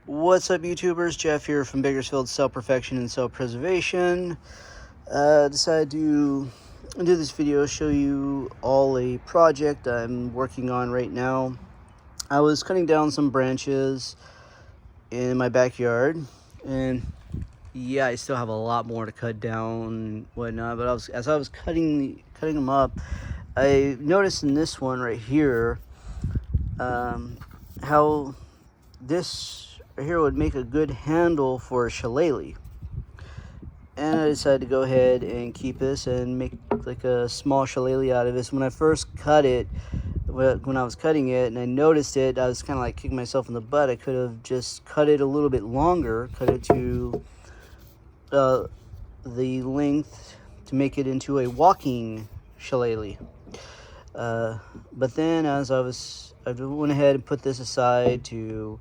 What's up, YouTubers? Jeff here from Bakersfield Self-Perfection and Self-Preservation. Decided to do this video, show you all a project I'm working on right now. I was cutting down some branches in my backyard, and yeah, I still have a lot more to cut down and whatnot, but as I was cutting them up, I noticed in this one right here how this right here would make a good handle for a shillelagh. And I decided to go ahead and keep this and make like a small shillelagh out of this. When I first cut it, when I was cutting it and I noticed it, I was kind of like kicking myself in the butt. I could have just cut it a little bit longer, cut it to the length to make it into a walking shillelagh. But then I went ahead and put this aside to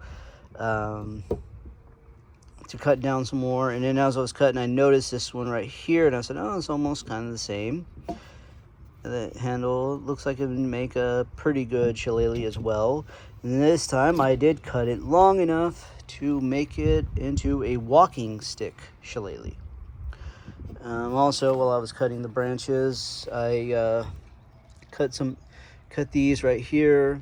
cut down some more, and then as I was cutting, I noticed this one right here, and I said, oh, it's almost kind of the same. The handle looks like it would make a pretty good shillelagh as well. And this time I did cut it long enough to make it into a walking stick shillelagh. Also, while I was cutting the branches, I cut these right here.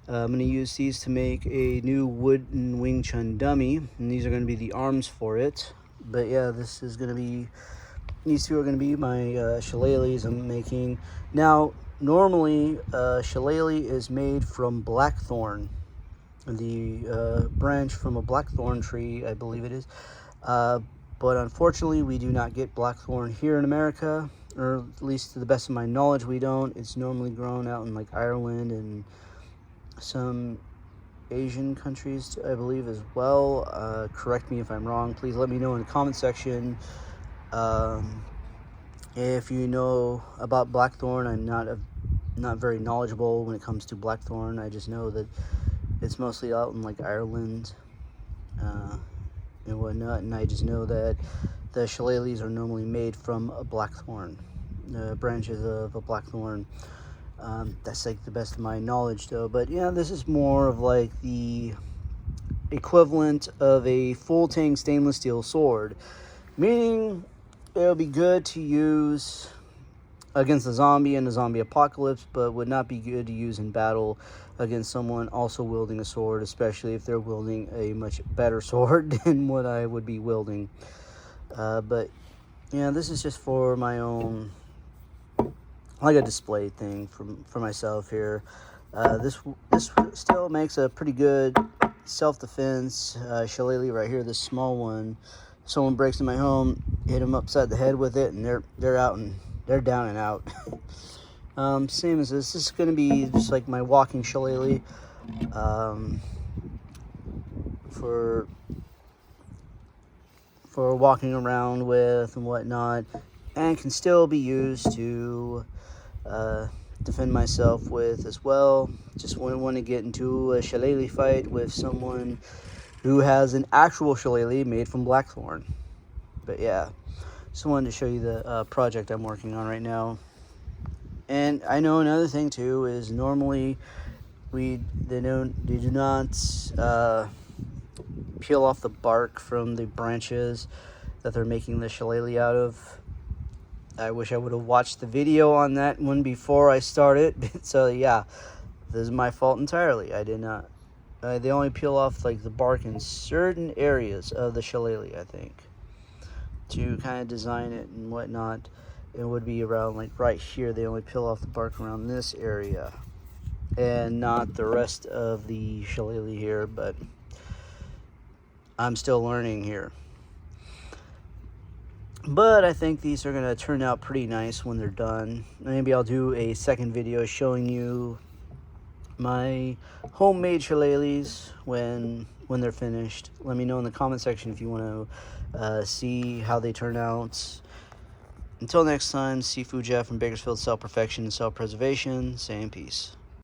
I'm going to use these to make a new wooden Wing Chun dummy, and these are going to be the arms for it. But yeah, these two are going to be my shillelaghs I'm making. Now, normally shillelagh is made from blackthorn, the branch from a blackthorn tree, I believe it is. But unfortunately, we do not get blackthorn here in America, or at least to the best of my knowledge, we don't. It's normally grown out in like Ireland and some Asian countries, I believe, as well. Correct me if I'm wrong. Please let me know in the comment section. If you know about blackthorn, I'm not very knowledgeable when it comes to blackthorn. I just know that it's mostly out in like Ireland and whatnot, and I just know that the shillelaghs are normally made from a blackthorn, branches of a blackthorn. That's like the best of my knowledge, though. But yeah, this is more of like the equivalent of a full tang stainless steel sword, meaning it'll be good to use against a zombie in a zombie apocalypse, but would not be good to use in battle against someone also wielding a sword, especially if they're wielding a much better sword than what I would be wielding. But yeah, this is just for my own, like a display thing for myself here. This still makes a pretty good self-defense shillelagh right here. This small one. If someone breaks in my home, hit them upside the head with it, and they're out and they're down and out. Same as this. This is going to be just like my walking shillelagh for walking around with and whatnot, and can still be used to defend myself with as well. Just wouldn't want to get into a shillelagh fight with someone who has an actual shillelagh made from blackthorn. But yeah, just wanted to show you the project I'm working on right now. And I know another thing too is normally they do not peel off the bark from the branches that they're making the shillelagh out of. I wish I would have watched the video on that one before I started. So yeah, this is my fault entirely. I did not. They only peel off like the bark in certain areas of the shillelagh, I think, to kind of design it and whatnot. It would be around like right here. They only peel off the bark around this area and not the rest of the shillelagh here. But I'm still learning here. But I think these are going to turn out pretty nice when they're done. Maybe I'll do a second video showing you my homemade shillelaghs when they're finished. Let me know in the comment section if you want to see how they turn out. Until next time, Seafood Jeff from Bakersfield Self-Perfection and Self-Preservation, saying peace.